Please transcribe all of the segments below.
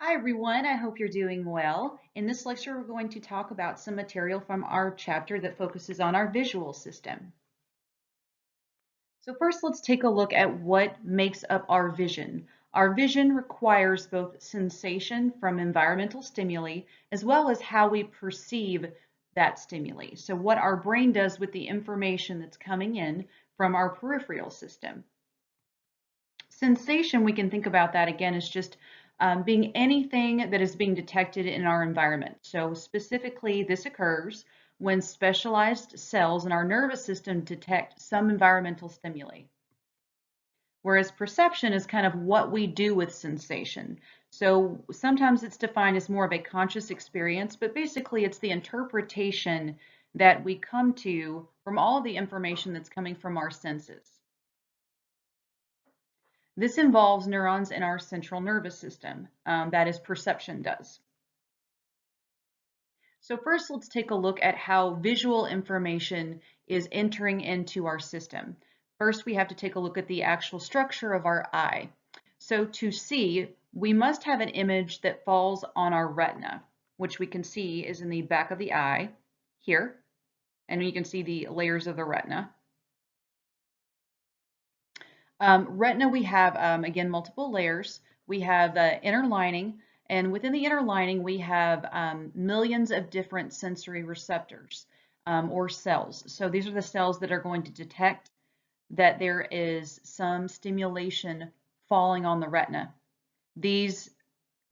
Hi everyone, I hope you're doing well. In this lecture, we're going to talk about some material from our chapter that focuses on our visual system. So first, let's take a look at what makes up our vision. Our vision requires both sensation from environmental stimuli as well as how we perceive that stimuli. So what our brain does with the information that's coming in from our peripheral system. Sensation, we can think about that again as just being anything that is being detected in our environment. So specifically, this occurs when specialized cells in our nervous system detect some environmental stimuli. Whereas perception is kind of what we do with sensation. So sometimes it's defined as more of a conscious experience, but basically it's the interpretation that we come to from all of the information that's coming from our senses. This involves neurons in our central nervous system, that is, perception does. So first, let's take a look at how visual information is entering into our system. First, we have to take a look at the actual structure of our eye. So to see, we must have an image that falls on our retina, which we can see is in the back of the eye here, and you can see the layers of the retina. Retina, we have, again, multiple layers. We have the inner lining, and within the inner lining, we have millions of different sensory receptors or cells. So these are the cells that are going to detect that there is some stimulation falling on the retina. These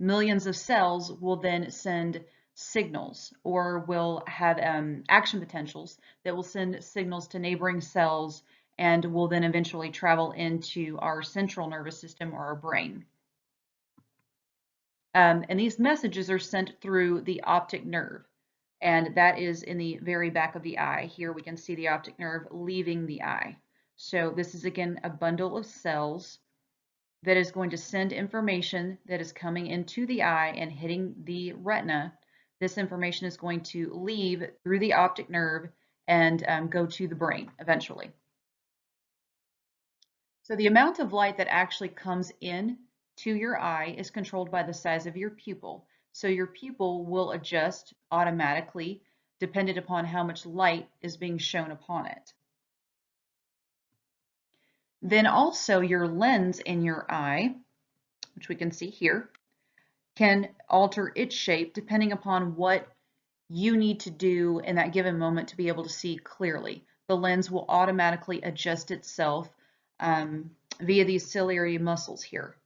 millions of cells will then send signals or will have action potentials that will send signals to neighboring cells and will then eventually travel into our central nervous system or our brain. And these messages are sent through the optic nerve, and that is in the very back of the eye. Here we can see the optic nerve leaving the eye. So this is again a bundle of cells that is going to send information that is coming into the eye and hitting the retina. This information is going to leave through the optic nerve and go to the brain eventually. So the amount of light that actually comes in to your eye is controlled by the size of your pupil. So your pupil will adjust automatically dependent upon how much light is being shown upon it. Then also your lens in your eye, which we can see here, can alter its shape depending upon what you need to do in that given moment to be able to see clearly. The lens will automatically adjust itself via these ciliary muscles here.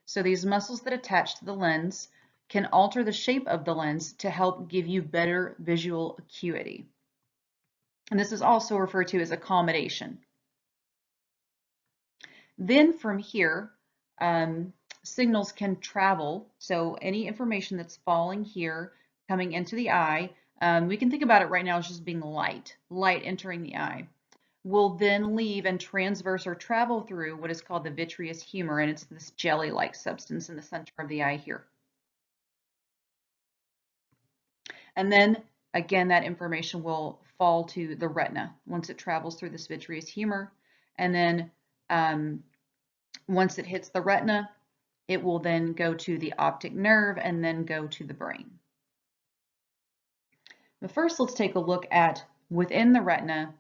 So these muscles that attach to the lens can alter the shape of the lens to help give you better visual acuity. And this is also referred to as accommodation. Then from here, signals can travel. So any information that's falling here, coming into the eye, we can think about it right now as just being light entering the eye, will then leave and transverse or travel through what is called the vitreous humor, and it's this jelly-like substance in the center of the eye here. And then again, that information will fall to the retina once it travels through this vitreous humor. And then once it hits the retina, it will then go to the optic nerve and then go to the brain. But first, let's take a look at within the retina,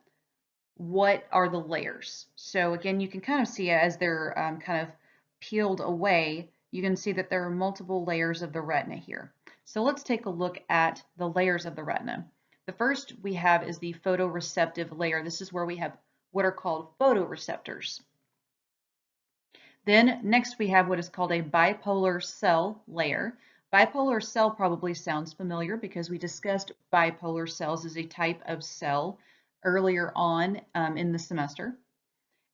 what are the layers? So again, you can kind of see as they're kind of peeled away, you can see that there are multiple layers of the retina here. So let's take a look at the layers of the retina. The first we have is the photoreceptive layer. This is where we have what are called photoreceptors. Then next we have what is called a bipolar cell layer. Bipolar cell probably sounds familiar because we discussed bipolar cells as a type of cell earlier on in the semester.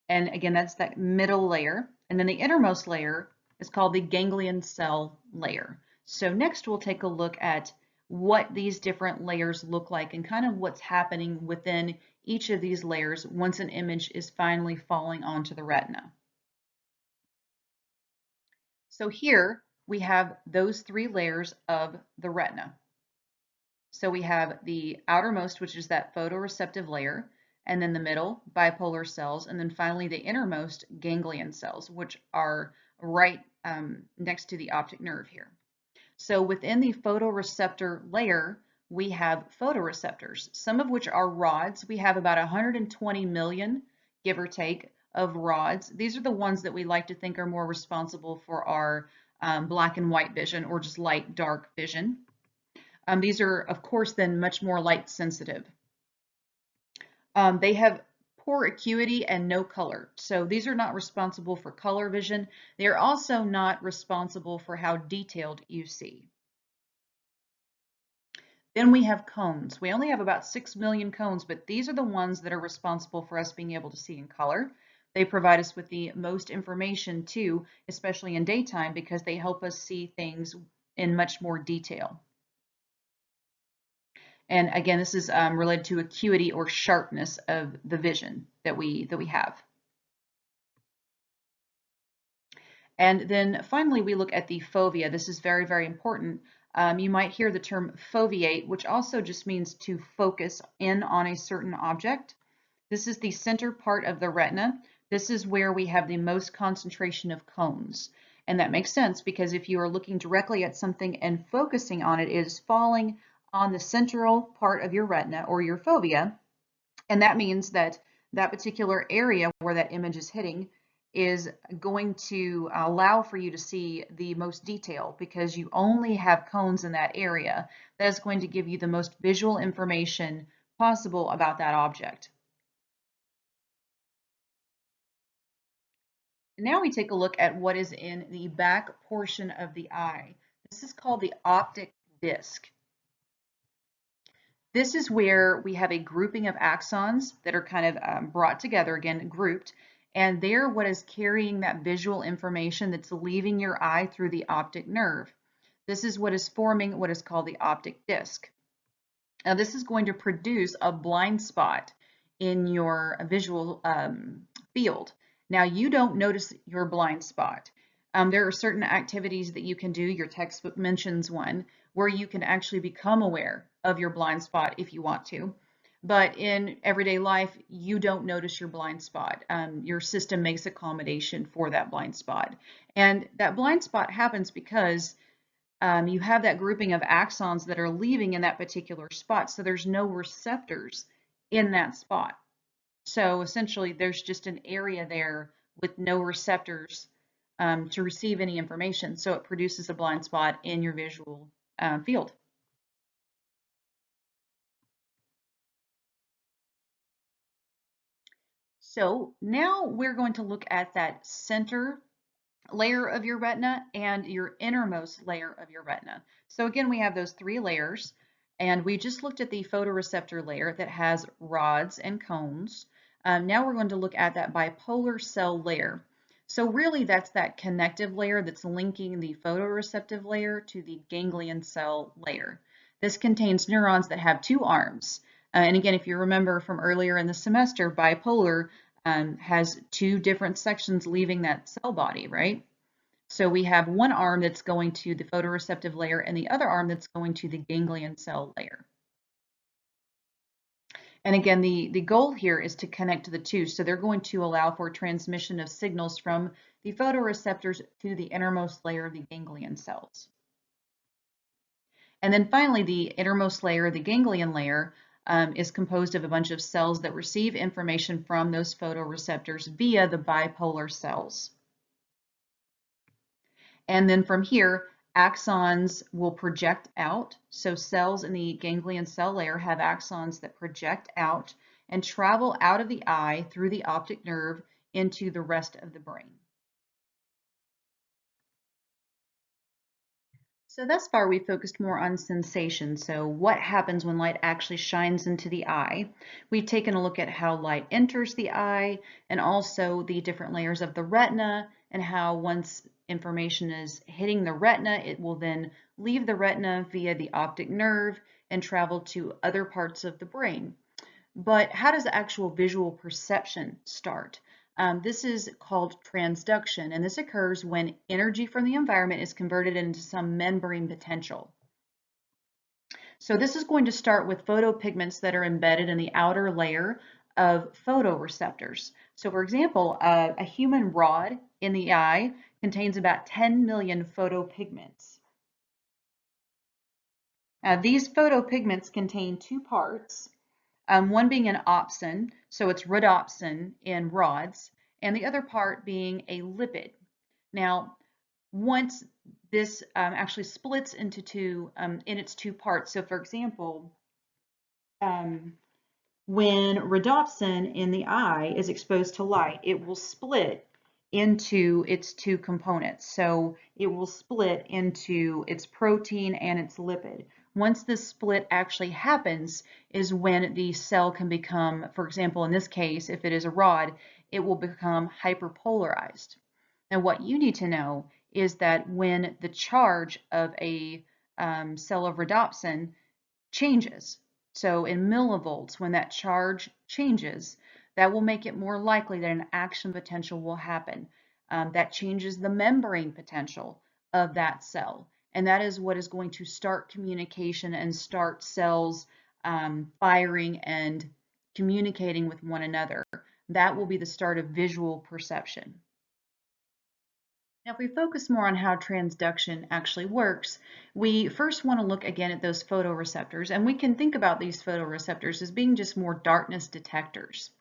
And again, that's that middle layer. And then the innermost layer is called the ganglion cell layer. So next we'll take a look at what these different layers look like and kind of what's happening within each of these layers once an image is finally falling onto the retina. So here we have those three layers of the retina. So we have the outermost, which is that photoreceptive layer, and then the middle, bipolar cells, and then finally the innermost, ganglion cells, which are right next to the optic nerve here. So within the photoreceptor layer, we have photoreceptors, some of which are rods. We have about 120 million, give or take, of rods. These are the ones that we like to think are more responsible for our black and white vision or just light dark vision. These are, of course, then much more light sensitive. They have poor acuity and no color. So these are not responsible for color vision. They are also not responsible for how detailed you see. Then we have cones. We only have about 6 million cones, but these are the ones that are responsible for us being able to see in color. They provide us with the most information too, especially in daytime, because they help us see things in much more detail. And again, this is related to acuity or sharpness of the vision that we have. And then finally, we look at the fovea. This is very, very important. You might hear the term foveate, which also just means to focus in on a certain object. This is the center part of the retina. This is where we have the most concentration of cones. And that makes sense because if you are looking directly at something and focusing on it, it is falling on the central part of your retina or your fovea. And that means that that particular area where that image is hitting is going to allow for you to see the most detail because you only have cones in that area. That is going to give you the most visual information possible about that object. Now we take a look at what is in the back portion of the eye. This is called the optic disc. This is where we have a grouping of axons that are kind of brought together, again, grouped, and they're what is carrying that visual information that's leaving your eye through the optic nerve. This is what is forming what is called the optic disc. Now, this is going to produce a blind spot in your visual field. Now, you don't notice your blind spot. There are certain activities that you can do, your textbook mentions one, where you can actually become aware of your blind spot if you want to. But in everyday life, you don't notice your blind spot. Your system makes accommodation for that blind spot. And that blind spot happens because you have that grouping of axons that are leaving in that particular spot. So there's no receptors in that spot. So essentially, there's just an area there with no receptors to receive any information. So it produces a blind spot in your visual field. So now we're going to look at that center layer of your retina and your innermost layer of your retina. So again, we have those three layers, and we just looked at the photoreceptor layer that has rods and cones. Now we're going to look at that bipolar cell layer. So really that's that connective layer that's linking the photoreceptive layer to the ganglion cell layer. This contains neurons that have two arms. And again, if you remember from earlier in the semester, bipolar has two different sections leaving that cell body, right? So we have one arm that's going to the photoreceptive layer and the other arm that's going to the ganglion cell layer. And again, the goal here is to connect the two. So they're going to allow for transmission of signals from the photoreceptors to the innermost layer of the ganglion cells. And then finally, the innermost layer, the ganglion layer, is composed of a bunch of cells that receive information from those photoreceptors via the bipolar cells. And then from here, axons will project out. So cells in the ganglion cell layer have axons that project out and travel out of the eye through the optic nerve into the rest of the brain. So thus far, we focused more on sensation. So what happens when light actually shines into the eye? We've taken a look at how light enters the eye and also the different layers of the retina and how once information is hitting the retina, it will then leave the retina via the optic nerve and travel to other parts of the brain. But how does the actual visual perception start? This is called transduction, and this occurs when energy from the environment is converted into some membrane potential. So this is going to start with photopigments that are embedded in the outer layer of photoreceptors. So for example, a human rod in the eye contains about 10 million photopigments. These photopigments contain two parts, one being an opsin, so it's rhodopsin in rods, and the other part being a lipid. Now, once this actually splits into in its two parts, so for example, um, when rhodopsin in the eye is exposed to light, it will split into its two components. So it will split into its protein and its lipid. Once this split actually happens is when the cell can become, for example, in this case, if it is a rod, it will become hyperpolarized. Now, what you need to know is that when the charge of a cell of rhodopsin changes. So in millivolts, when that charge changes, that will make it more likely that an action potential will happen. That changes the membrane potential of that cell. And that is what is going to start communication and start cells firing and communicating with one another. That will be the start of visual perception. Now, if we focus more on how transduction actually works, we first want to look again at those photoreceptors, and we can think about these photoreceptors as being just more darkness detectors.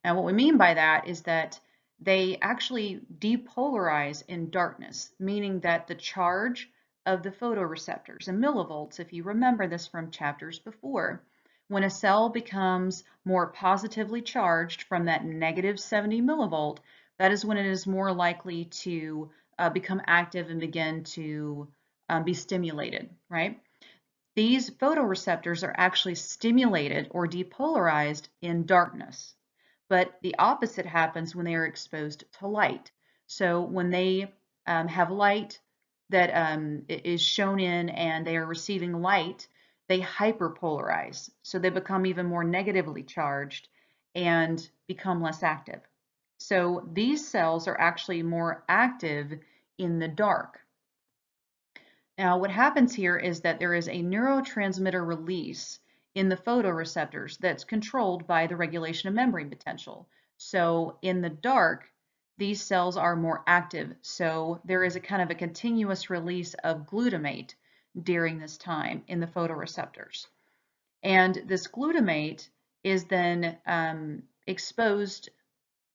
Now, what we mean by that is that they actually depolarize in darkness, meaning that the charge of the photoreceptors in millivolts, if you remember this from chapters before, when a cell becomes more positively charged from that negative 70 millivolt, that is when it is more likely to become active and begin to be stimulated, right? These photoreceptors are actually stimulated or depolarized in darkness, but the opposite happens when they are exposed to light. So when they have light that is shown in and they are receiving light, they hyperpolarize. So they become even more negatively charged and become less active. So these cells are actually more active in the dark. Now, what happens here is that there is a neurotransmitter release in the photoreceptors that's controlled by the regulation of membrane potential. So in the dark, these cells are more active. So there is a kind of a continuous release of glutamate during this time in the photoreceptors. And this glutamate is then exposed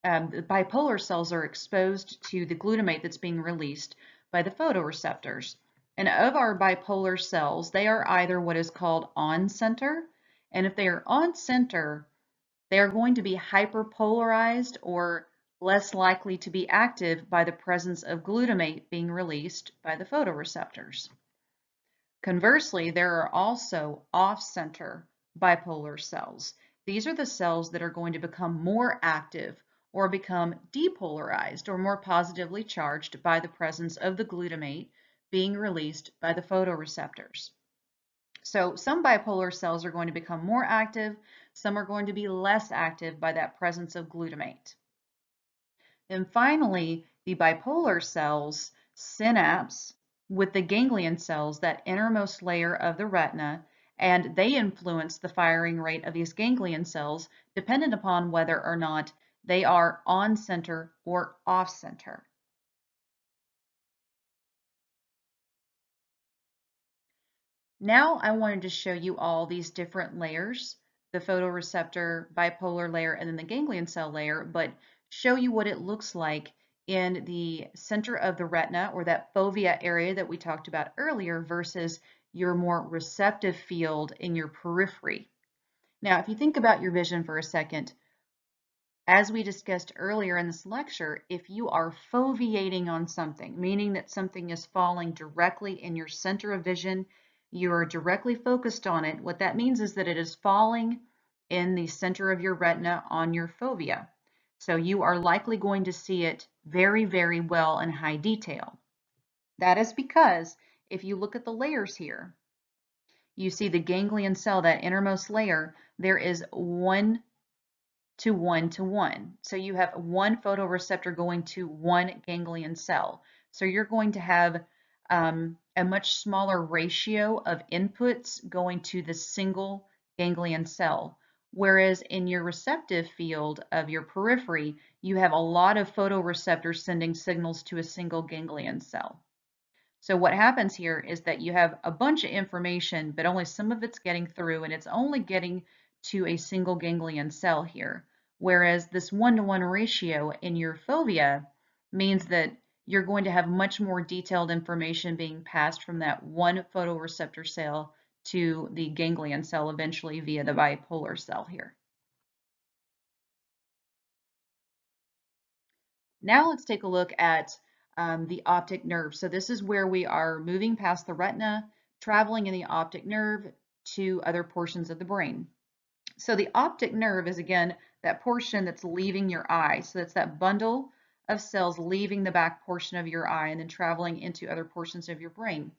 the bipolar cells are exposed to the glutamate that's being released by the photoreceptors. And of our bipolar cells, they are either what is called on center, and if they are on center, they are going to be hyperpolarized or less likely to be active by the presence of glutamate being released by the photoreceptors. Conversely, there are also off-center bipolar cells. These are the cells that are going to become more active or become depolarized or more positively charged by the presence of the glutamate being released by the photoreceptors. So some bipolar cells are going to become more active, some are going to be less active by that presence of glutamate. And finally, the bipolar cells synapse with the ganglion cells, that innermost layer of the retina, and they influence the firing rate of these ganglion cells dependent upon whether or not they are on center or off center. Now I wanted to show you all these different layers, the photoreceptor, bipolar layer, and then the ganglion cell layer, but show you what it looks like in the center of the retina, or that fovea area that we talked about earlier, versus your more receptive field in your periphery. Now, if you think about your vision for a second, as we discussed earlier in this lecture, if you are foveating on something, meaning that something is falling directly in your center of vision, you are directly focused on it, what that means is that it is falling in the center of your retina on your fovea. So you are likely going to see it very, very well in high detail. That is because if you look at the layers here, you see the ganglion cell, that innermost layer, there is 1 to 1 to 1. So you have one photoreceptor going to one ganglion cell. So you're going to have a much smaller ratio of inputs going to the single ganglion cell. Whereas in your receptive field of your periphery, you have a lot of photoreceptors sending signals to a single ganglion cell. So what happens here is that you have a bunch of information, but only some of it's getting through, and it's only getting to a single ganglion cell here. Whereas this 1-to-1 ratio in your fovea means that you're going to have much more detailed information being passed from that one photoreceptor cell to the ganglion cell eventually via the bipolar cell here. Now let's take a look at the optic nerve. So this is where we are moving past the retina, traveling in the optic nerve to other portions of the brain. So the optic nerve is, again, that portion that's leaving your eye. So that's that bundle of cells leaving the back portion of your eye and then traveling into other portions of your brain.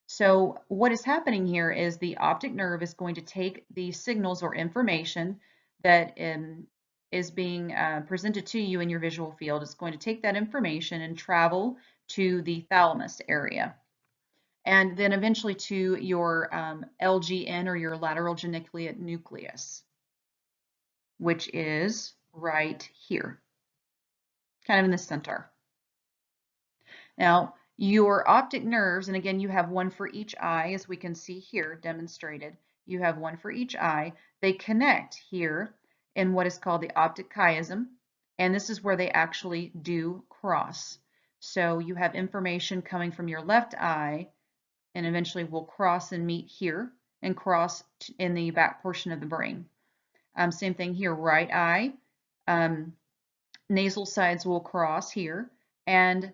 So what is happening here is the optic nerve is going to take the signals or information that is being presented to you in your visual field. It's going to take that information and travel to the thalamus area, and then eventually to your LGN, or your lateral geniculate nucleus, which is right here, kind of in the center. Now, your optic nerves, and again, you have one for each eye, as we can see here demonstrated. You have one for each eye. They connect here in what is called the optic chiasm, and this is where they actually do cross. So you have information coming from your left eye, and eventually will cross and meet here, and cross in the back portion of the brain. Same thing here, right eye. Nasal sides will cross here, and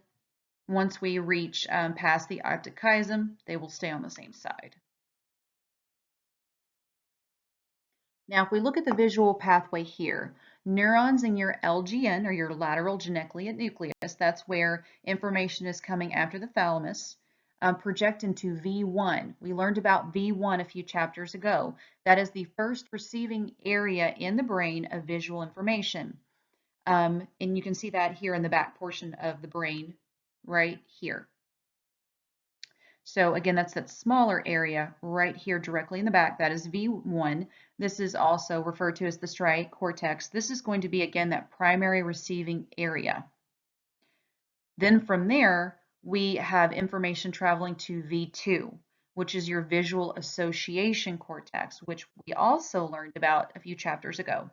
once we reach past the optic chiasm, they will stay on the same side. Now, if we look at the visual pathway here, neurons in your LGN, or your lateral geniculate nucleus, that's where information is coming after the thalamus, project into V1. We learned about V1 a few chapters ago. That is the first receiving area in the brain of visual information. And you can see that here in the back portion of the brain, right here. So again, that's that smaller area right here directly in the back. That is V1. This is also referred to as the striate cortex. This is going to be, again, that primary receiving area. Then from there, we have information traveling to V2, which is your visual association cortex, which we also learned about a few chapters ago.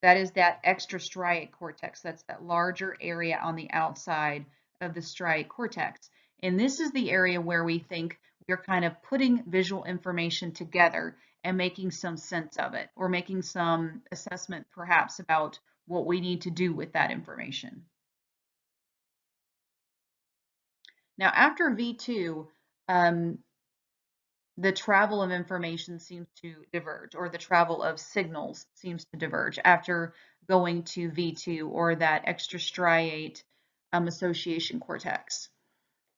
That is that extrastriate cortex. That's that larger area on the outside of the striate cortex. And this is the area where we think we're kind of putting visual information together and making some sense of it, or making some assessment perhaps about what we need to do with that information. Now, after V2, the travel of information seems to diverge, or the travel of signals seems to diverge after going to V2, or that extrastriate association cortex.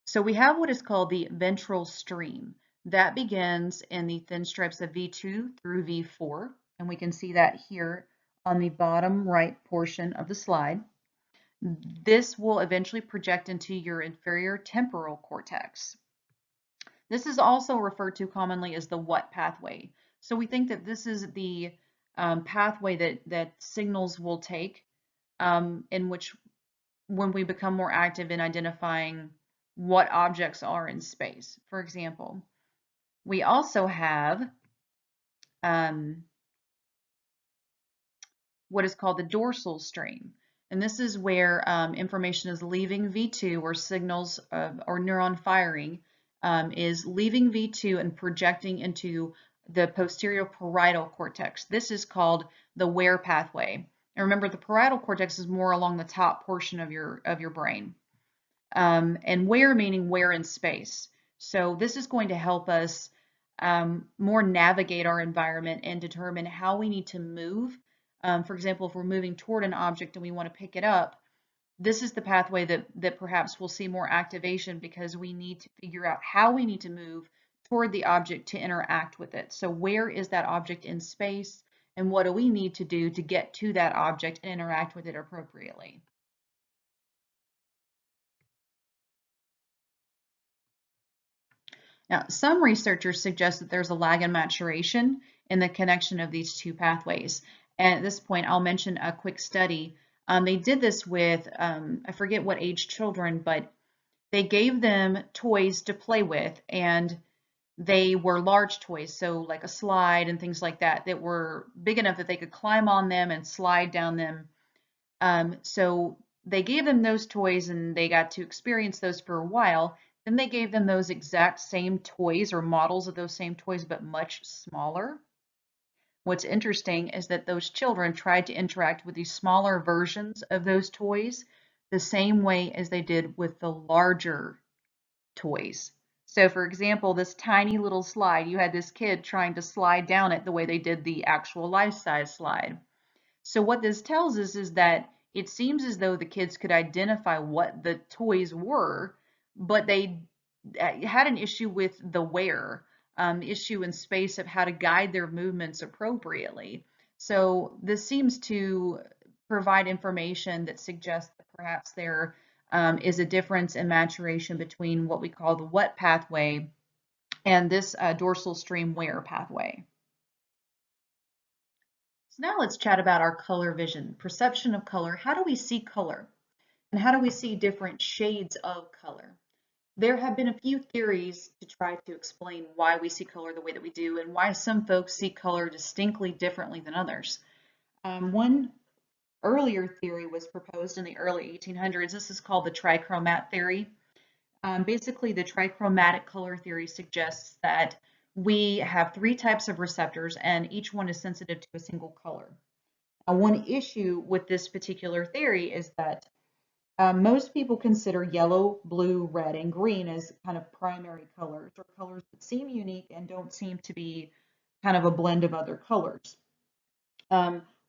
So we have what is called the ventral stream. That begins in the thin stripes of V2 through V4, and we can see that here on the bottom right portion of the slide. This will eventually project into your inferior temporal cortex. This is also referred to commonly as the what pathway. So we think that this is the pathway that signals will take, in which, when we become more active in identifying what objects are in space. For example, we also have what is called the dorsal stream. And this is where information is leaving V2, or signals or neuron firing is leaving V2 and projecting into the posterior parietal cortex. This is called the where pathway. And remember, the parietal cortex is more along the top portion of your brain. And where meaning where in space. So this is going to help us more navigate our environment and determine how we need to move. For example, if we're moving toward an object and we want to pick it up, this is the pathway that perhaps we'll see more activation, because we need to figure out how we need to move toward the object to interact with it. So where is that object in space, and what do we need to do to get to that object and interact with it appropriately? Now, some researchers suggest that there's a lag in maturation in the connection of these two pathways. And at this point, I'll mention a quick study. They did this with, I forget what age children, but they gave them toys to play with, and they were large toys, so like a slide and things like that, that were big enough that they could climb on them and slide down them. So they gave them those toys and they got to experience those for a while. Then they gave them those exact same toys or models of those same toys, but much smaller. What's interesting is that those children tried to interact with these smaller versions of those toys the same way as they did with the larger toys. So, for example, this tiny little slide, you had this kid trying to slide down it the way they did the actual life-size slide. So what this tells us is that it seems as though the kids could identify what the toys were, but they had an issue with the where, issue in space of how to guide their movements appropriately. So this seems to provide information that suggests that perhaps there is a difference in maturation between what we call the what pathway and this dorsal stream where pathway. So now let's chat about our color vision, perception of color. How do we see color? And how do we see different shades of color? There have been a few theories to try to explain why we see color the way that we do and why some folks see color distinctly differently than others. One earlier theory was proposed in the early 1800s. This is called the trichromat theory. Basically, the trichromatic color theory suggests that we have three types of receptors and each one is sensitive to a single color. One issue with this particular theory is that most people consider yellow, blue, red, and green as kind of primary colors, or colors that seem unique and don't seem to be kind of a blend of other colors.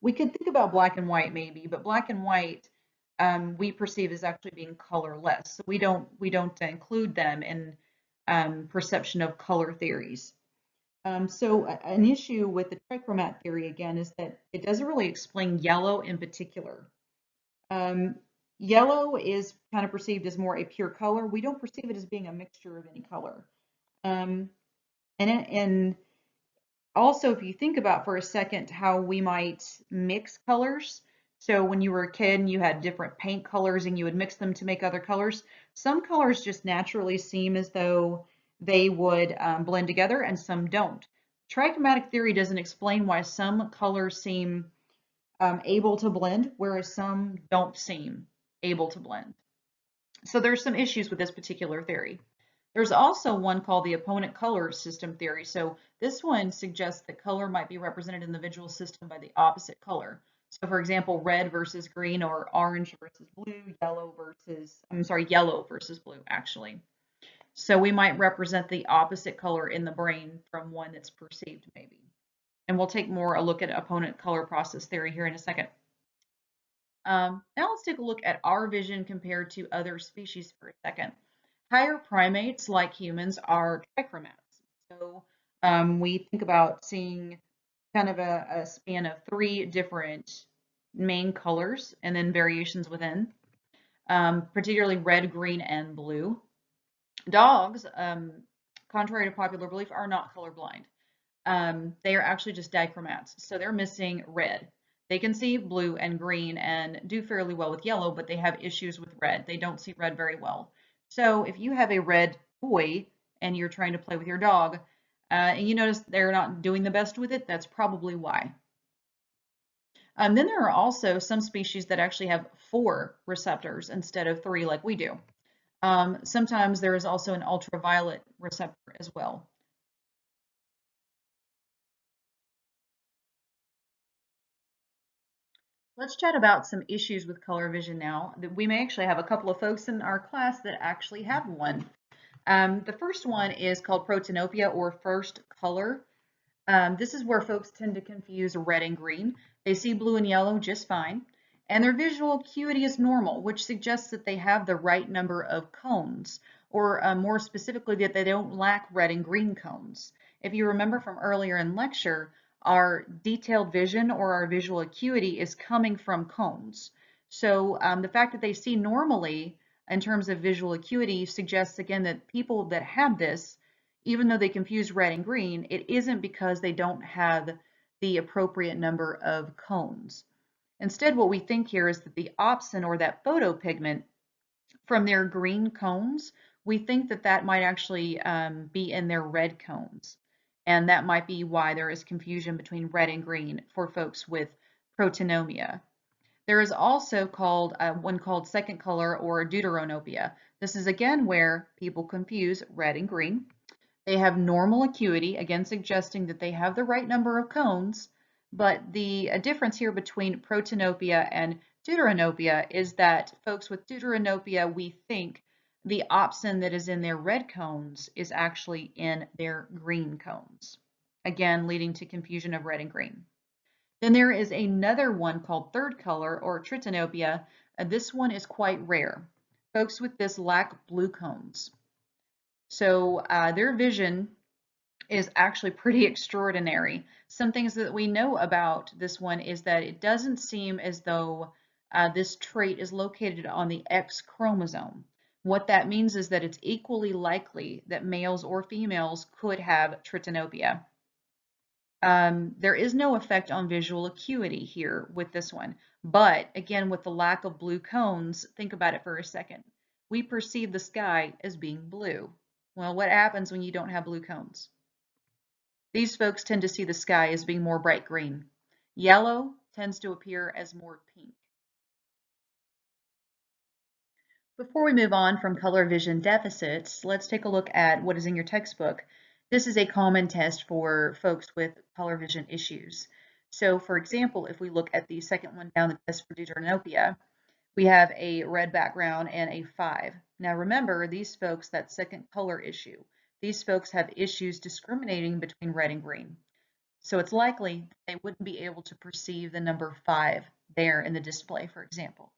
We could think about black and white maybe, but black and white we perceive as actually being colorless. So we don't include them in perception of color theories. So an issue with the trichromat theory again is that it doesn't really explain yellow in particular. Um, Yellow is kind of perceived as more a pure color. We don't perceive it as being a mixture of any color. Um, and also, if you think about for a second how we might mix colors. So when you were a kid and you had different paint colors and you would mix them to make other colors, some colors just naturally seem as though they would blend together and some don't. Trichromatic theory doesn't explain why some colors seem able to blend, whereas some don't seem able to blend. So there's some issues with this particular theory. There's also one called the opponent color system theory. So this one suggests that color might be represented in the visual system by the opposite color. So for example, red versus green or orange versus blue, yellow versus blue actually. So we might represent the opposite color in the brain from one that's perceived maybe. And we'll take more a look at opponent color process theory here in a second. Now let's take a look at our vision compared to other species for a second. Higher primates, like humans, are trichromats. So we think about seeing kind of a span of three different main colors and then variations within, particularly red, green, and blue. Dogs, contrary to popular belief, are not colorblind. They are actually just dichromats, so they're missing red. They can see blue and green and do fairly well with yellow, but they have issues with red. They don't see red very well. So if you have a red toy and you're trying to play with your dog, and you notice they're not doing the best with it, that's probably why. Then there are also some species that actually have 4 receptors instead of 3 like we do. Sometimes there is also an ultraviolet receptor as well. Let's chat about some issues with color vision now. We may actually have a couple of folks in our class that actually have one. The first one is called protanopia or first color. This is where folks tend to confuse red and green. They see blue and yellow just fine, and their visual acuity is normal, which suggests that they have the right number of cones, or more specifically, that they don't lack red and green cones. If you remember from earlier in lecture, our detailed vision or our visual acuity is coming from cones. So the fact that they see normally in terms of visual acuity suggests again that people that have this, even though they confuse red and green, it isn't because they don't have the appropriate number of cones. Instead, what we think here is that the opsin or that photopigment from their green cones, we think that that might actually be in their red cones. And that might be why there is confusion between red and green for folks with protinomia. There is also one called second color or deuteranopia. This is again where people confuse red and green. They have normal acuity, again suggesting that they have the right number of cones, but the difference here between protanopia and deuteranopia is that folks with deuteranopia, we think the opsin that is in their red cones is actually in their green cones, again leading to confusion of red and green. Then there is another one called third color or tritanopia. This one is quite rare. Folks with this lack blue cones. So their vision is actually pretty extraordinary. Some things that we know about this one is that it doesn't seem as though this trait is located on the X chromosome. What that means is that it's equally likely that males or females could have tritanopia. There is no effect on visual acuity here with this one, but again, with the lack of blue cones, think about it for a second. We perceive the sky as being blue. Well, what happens when you don't have blue cones? These folks tend to see the sky as being more bright green. Yellow tends to appear as more pink. Before we move on from color vision deficits, let's take a look at what is in your textbook. This is a common test for folks with color vision issues. So for example, if we look at the second one down, the test for deuteranopia, we have a red background and a 5. Now remember, these folks, that second color issue, these folks have issues discriminating between red and green. So it's likely they wouldn't be able to perceive the number 5 there in the display, for example.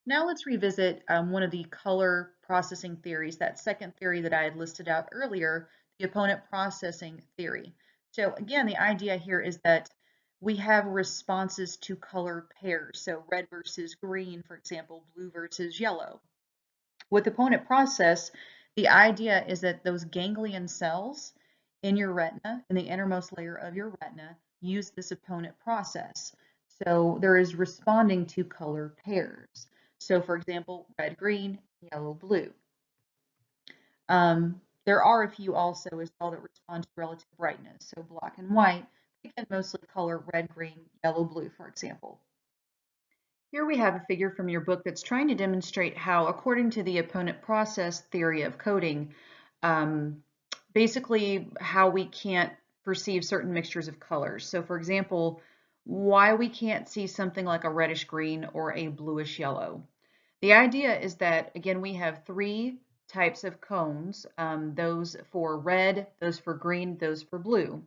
Now let's revisit one of the color processing theories, that second theory that I had listed out earlier, the opponent processing theory. So again, the idea here is that we have responses to color pairs. So red versus green, for example, blue versus yellow. With opponent process, the idea is that those ganglion cells in your retina, in the innermost layer of your retina, use this opponent process. So there is responding to color pairs. So for example, red, green, yellow, blue. There are a few also as well that respond to relative brightness. So black and white, we can mostly color red, green, yellow, blue, for example. Here we have a figure from your book that's trying to demonstrate how, according to the opponent process theory of coding, basically how we can't perceive certain mixtures of colors. So for example, why we can't see something like a reddish green or a bluish yellow. The idea is that, again, we have 3 types of cones, those for red, those for green, those for blue.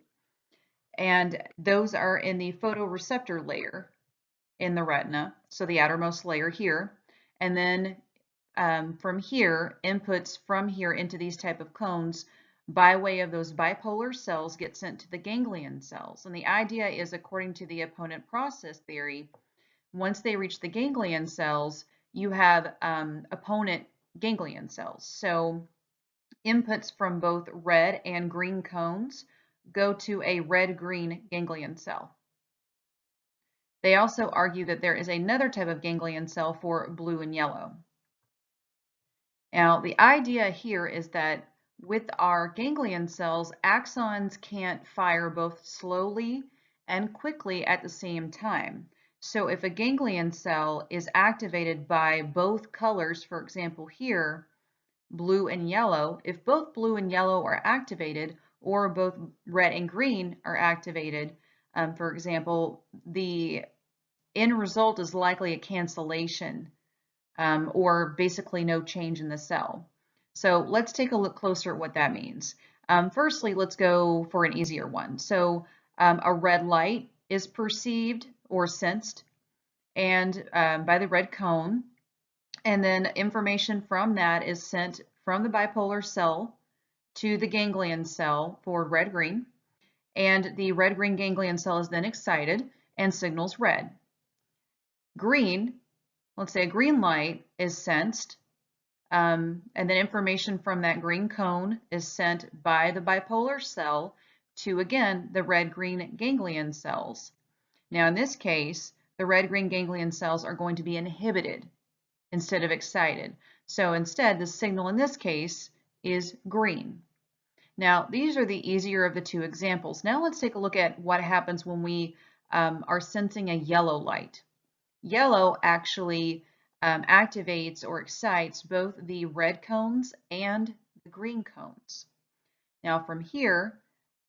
And those are in the photoreceptor layer in the retina, so the outermost layer here. And then from here, inputs from here into these type of cones by way of those bipolar cells get sent to the ganglion cells. And the idea is, according to the opponent process theory, once they reach the ganglion cells, you have opponent ganglion cells. So inputs from both red and green cones go to a red-green ganglion cell. They also argue that there is another type of ganglion cell for blue and yellow. Now, the idea here is that with our ganglion cells, axons can't fire both slowly and quickly at the same time. So if a ganglion cell is activated by both colors, for example here, blue and yellow, if both blue and yellow are activated, or both red and green are activated, for example, the end result is likely a cancellation or basically no change in the cell. So let's take a look closer at what that means. Firstly, let's go for an easier one. So a red light is perceived or sensed and by the red cone, and then information from that is sent from the bipolar cell to the ganglion cell for red-green, and the red-green ganglion cell is then excited and signals red. Green, let's say a green light is sensed, and then information from that green cone is sent by the bipolar cell to, again, the red-green ganglion cells. Now, in this case, the red-green ganglion cells are going to be inhibited instead of excited. So instead, the signal in this case is green. Now, these are the easier of the two examples. Now let's take a look at what happens when we are sensing a yellow light. Yellow actually activates or excites both the red cones and the green cones. Now from here,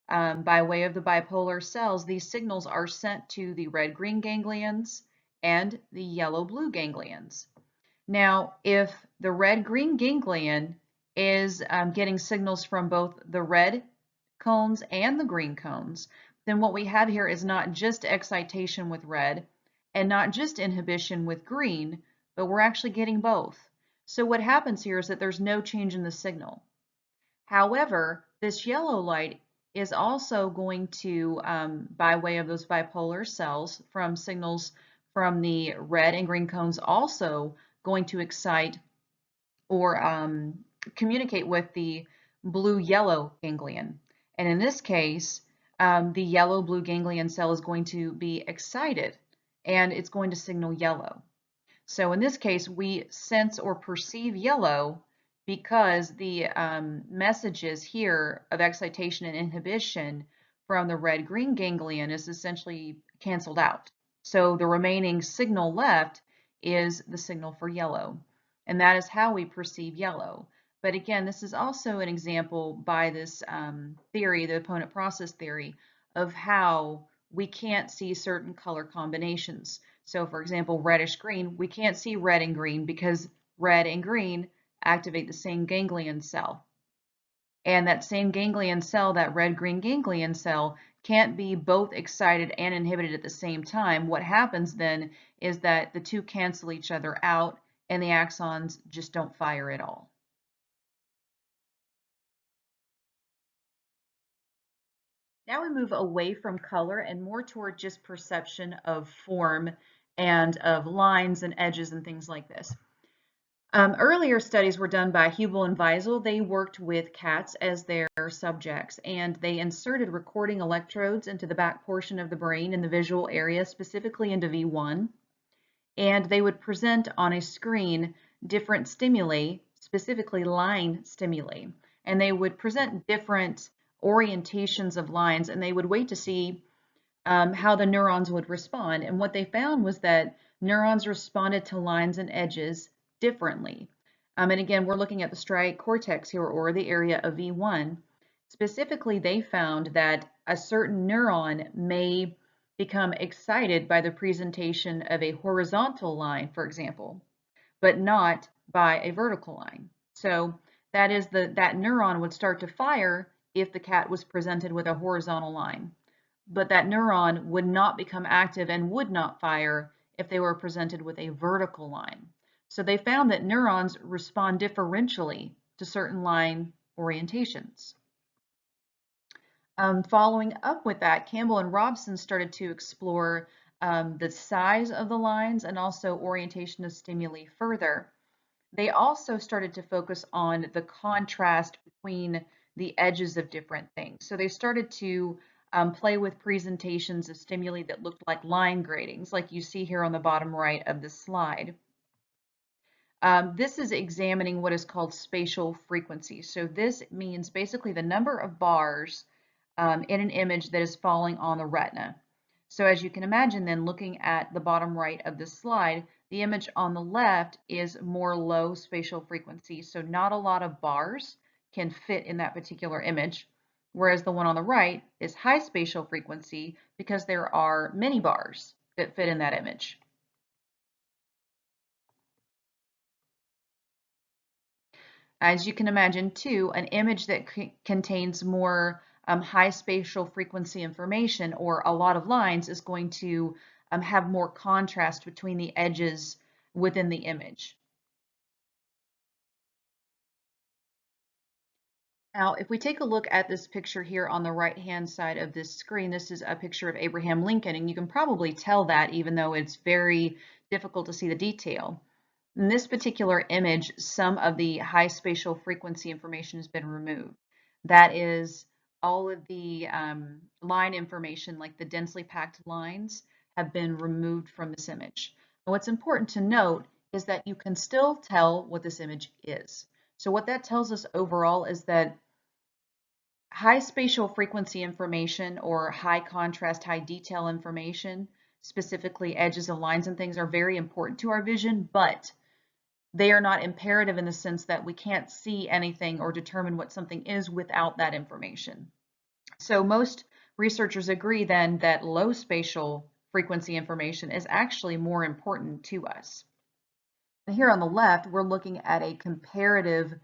by way of the bipolar cells, these signals are sent to the red-green ganglions and the yellow-blue ganglions. Now, if the red-green ganglion is getting signals from both the red cones and the green cones, then what we have here is not just excitation with red and not just inhibition with green, but we're actually getting both. So what happens here is that there's no change in the signal. However, this yellow light is also going to, by way of those bipolar cells, from signals from the red and green cones, also going to excite or communicate with the blue-yellow ganglion. And in this case, the yellow-blue ganglion cell is going to be excited and it's going to signal yellow. So in this case, we sense or perceive yellow because the messages here of excitation and inhibition from the red-green ganglion is essentially canceled out. So the remaining signal left is the signal for yellow, and that is how we perceive yellow. But again, this is also an example by this theory, the opponent process theory, of how we can't see certain color combinations. So for example, reddish green, we can't see red and green because red and green activate the same ganglion cell. And that same ganglion cell, that red-green ganglion cell, can't be both excited and inhibited at the same time. What happens then is that the two cancel each other out and the axons just don't fire at all. Now we move away from color and more toward just perception of form and of lines and edges and things like this. Earlier studies were done by Hubel and Wiesel. They worked with cats as their subjects, and they inserted recording electrodes into the back portion of the brain in the visual area, specifically into V1, and they would present on a screen different stimuli, specifically line stimuli, and they would present different orientations of lines, and they would wait to see how the neurons would respond. And what they found was that neurons responded to lines and edges differently. And again, we're looking at the striate cortex here, or the area of V1. Specifically, they found that a certain neuron may become excited by the presentation of a horizontal line, for example, but not by a vertical line. So that is that neuron would start to fire if the cat was presented with a horizontal line, but that neuron would not become active and would not fire if they were presented with a vertical line. So they found that neurons respond differentially to certain line orientations. Following up with that, Campbell and Robson started to explore the size of the lines and also orientation of stimuli further. They also started to focus on the contrast between the edges of different things. So they started to play with presentations of stimuli that looked like line gratings, like you see here on the bottom right of the slide. This is examining what is called spatial frequency. So this means basically the number of bars in an image that is falling on the retina. So as you can imagine then, looking at the bottom right of this slide, the image on the left is more low spatial frequency, so not a lot of bars can fit in that particular image, whereas the one on the right is high spatial frequency because there are many bars that fit in that image. As you can imagine too, an image that contains more high spatial frequency information or a lot of lines is going to have more contrast between the edges within the image. Now, if we take a look at this picture here on the right-hand side of this screen, this is a picture of Abraham Lincoln, and you can probably tell that even though it's very difficult to see the detail. In this particular image, some of the high spatial frequency information has been removed. That is, all of the line information, like the densely packed lines, have been removed from this image. And what's important to note is that you can still tell what this image is. So what that tells us overall is that high spatial frequency information or high contrast, high detail information, specifically edges and lines and things, are very important to our vision, but they are not imperative in the sense that we can't see anything or determine what something is without that information. So most researchers agree then that low spatial frequency information is actually more important to us. And here on the left, we're looking at a comparative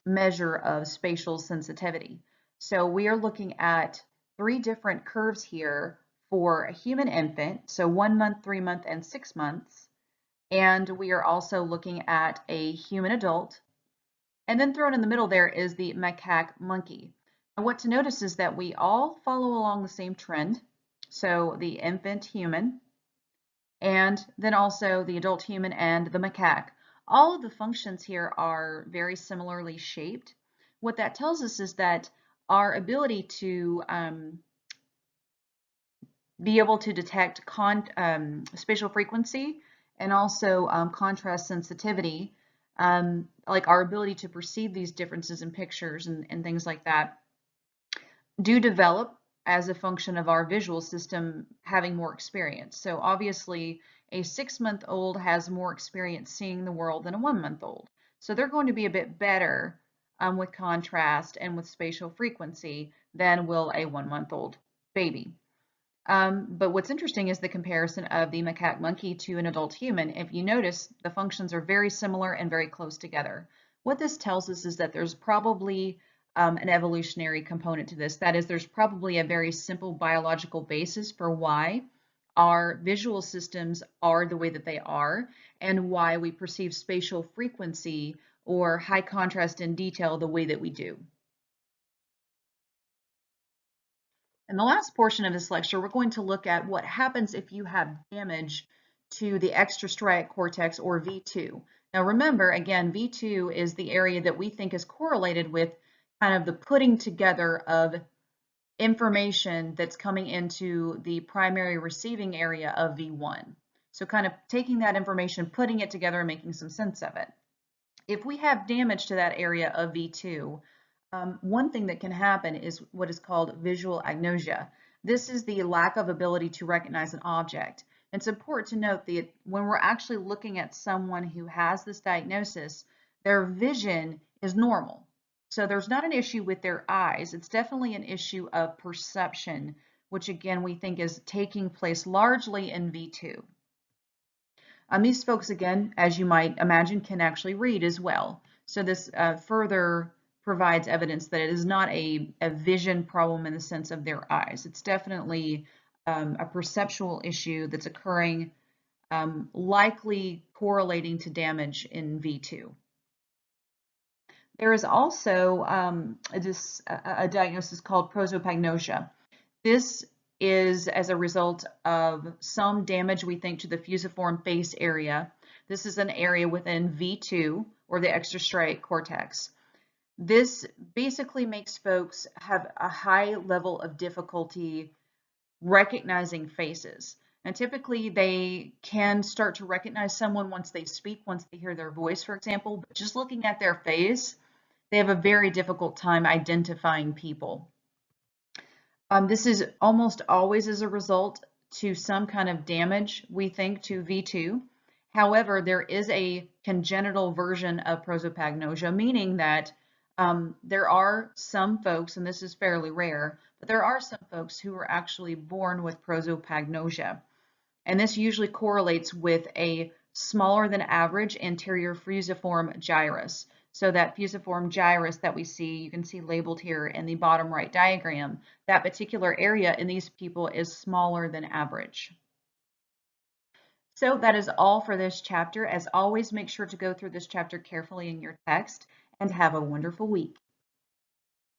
measure of spatial sensitivity. So we are looking at 3 different curves here for a human infant, so 1 month, 3 month, and 6 months. And we are also looking at a human adult. And then thrown in the middle there is the macaque monkey. And what to notice is that we all follow along the same trend. So the infant human, and then also the adult human and the macaque. All of the functions here are very similarly shaped. What that tells us is that our ability to be able to detect spatial frequency and also contrast sensitivity, like our ability to perceive these differences in pictures and things like that, do develop as a function of our visual system having more experience. So obviously a 6-month-old has more experience seeing the world than a 1-month-old. So they're going to be a bit better with contrast and with spatial frequency than will a 1-month-old baby. But what's interesting is the comparison of the macaque monkey to an adult human. If you notice, the functions are very similar and very close together. What this tells us is that there's probably an evolutionary component to this. That is, there's probably a very simple biological basis for why our visual systems are the way that they are and why we perceive spatial frequency or high contrast and detail the way that we do. In the last portion of this lecture, we're going to look at what happens if you have damage to the extrastriate cortex, or V2. Now remember, again, V2 is the area that we think is correlated with kind of the putting together of information that's coming into the primary receiving area of V1. So kind of taking that information, putting it together, and making some sense of it. If we have damage to that area of V2, one thing that can happen is what is called visual agnosia. This is the lack of ability to recognize an object. It's important to note that when we're actually looking at someone who has this diagnosis, their vision is normal. So there's not an issue with their eyes. It's definitely an issue of perception, which again we think is taking place largely in V2. These folks, again, as you might imagine, can actually read as well. So this further provides evidence that it is not a vision problem in the sense of their eyes. It's definitely a perceptual issue that's occurring, likely correlating to damage in V2. There is also a diagnosis called prosopagnosia. This is as a result of some damage, we think, to the fusiform face area. This is an area within V2, or the extrastriate cortex. This basically makes folks have a high level of difficulty recognizing faces. And typically they can start to recognize someone once they speak, once they hear their voice, for example, but just looking at their face, they have a very difficult time identifying people. This is almost always as a result to some kind of damage, we think, to V2. However, there is a congenital version of prosopagnosia, meaning that there are some folks, and this is fairly rare, but there are some folks who are actually born with prosopagnosia. And this usually correlates with a smaller than average anterior fusiform gyrus. So that fusiform gyrus that we see, you can see labeled here in the bottom right diagram, that particular area in these people is smaller than average. So that is all for this chapter. As always, make sure to go through this chapter carefully in your text and have a wonderful week.